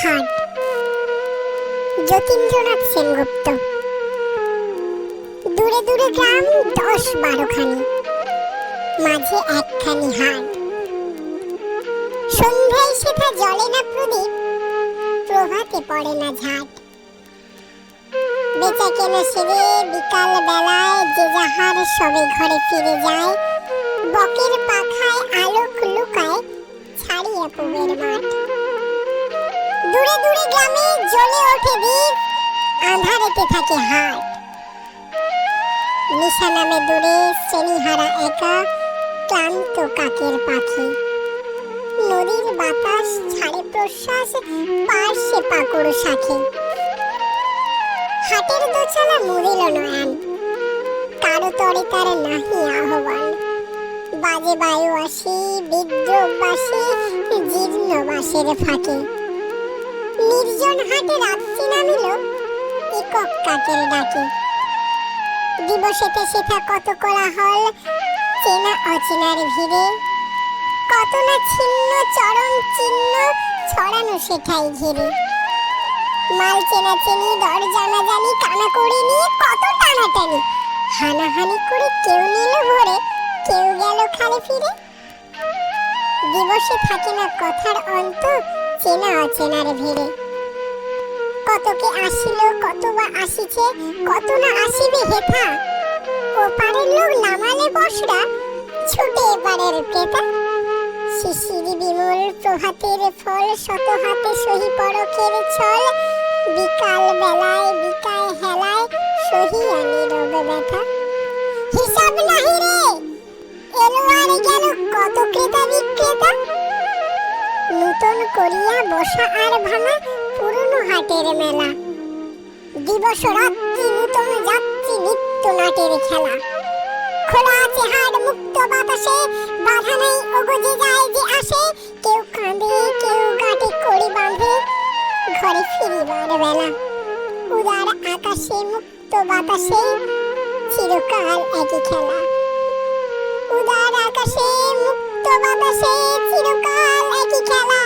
হাট। যতীন্দ্রনাথ সেনগুপ্ত। দূরে দূরে গ্রাম 10-12 খানি, মাঝে একখানি হাট। সন্ধ্যায় সেথা জ্বলে না প্রদীপ, প্রভাতে পড়ে না ঝাট। বেচা কেনা সেরে বিকাল বেলায় যে যাহার সবে ঘরে ফিরে যায়, বকের পাখায় আলোক লুকায় ছাড়িয়া পুবের মাঠ। দূরে দূরে গ্রামে জ্বলে ওঠে দ্বীপ, আঁধারেতে থাকে হাট। নিশা নামে দূরে শ্রেণীহারা একা, ক্লান্ত কাকের পাখি। নদীর বাতাস ছাড়ে প্রশ্বাস, পার্শ্বে পাকড় শাখে। হাটের দোচালা মুদিল নয়ন, কারো তরে তার নাহি আহ্বান। বাজে বায়ু আসি, বিদ্রোহ বাসি, জীর্ণ বাসের ফাঁকে। নির্জন হাটে রাত্রি নামিল একক কাকের ডাকে। দিবসেতে সেথা কত কোলাহল, চেনা অচেনার ভিড়ে। কত না ছিন্ন চরণ চিহ্ন ছড়ানো সেটাই ঘিরে। মাল চেনা চেনি, দর জানা জানি, কানা করে নিয়ে কত টানাটানি। হানাহানি করে কেউ নিল ভরে, কেউ গেল খালে ফিরে। দিবসে থাকে না কথার অন্ত, চেনা অচেনার ভিড়ে। কতকে আসিল, কত বা আসিছে, কত না আসিবে হেথা। ওপারের লোক নামালে বসরা, ছুটে এপারের ক্রেতা। শিশির বিমল প্রভাতের ফল, শত হাতে সহি পরকের ছল। বিকাল বেলায় বিকায় হেলায়, সহিয়া নীরবে ব্যথা। হিসাব নাহি রে, এলো আর গেল কত ক্রেতা বিক্রেতা। নূতন করিয়া বসা আর ভাঙা পুরনো হাটের মেলা। দিবস রাত্রি নূতন যাত্রী, নিত্য নাটের খেলা। খোলা আছে হাট মুক্ত বাতাসে, বাধা নাই ওগো যে যায় যে আসে। কেউ কাঁদে, কেউ গাঁটে কড়ি বাঁধে, ঘরে ফিরিবার বেলা। উদার আকাশে মুক্ত বাতাসে, চিরকাল একই খেলা। উদার আকাশে মুক্ত বাতাসে, চিরকাল একই খেলা।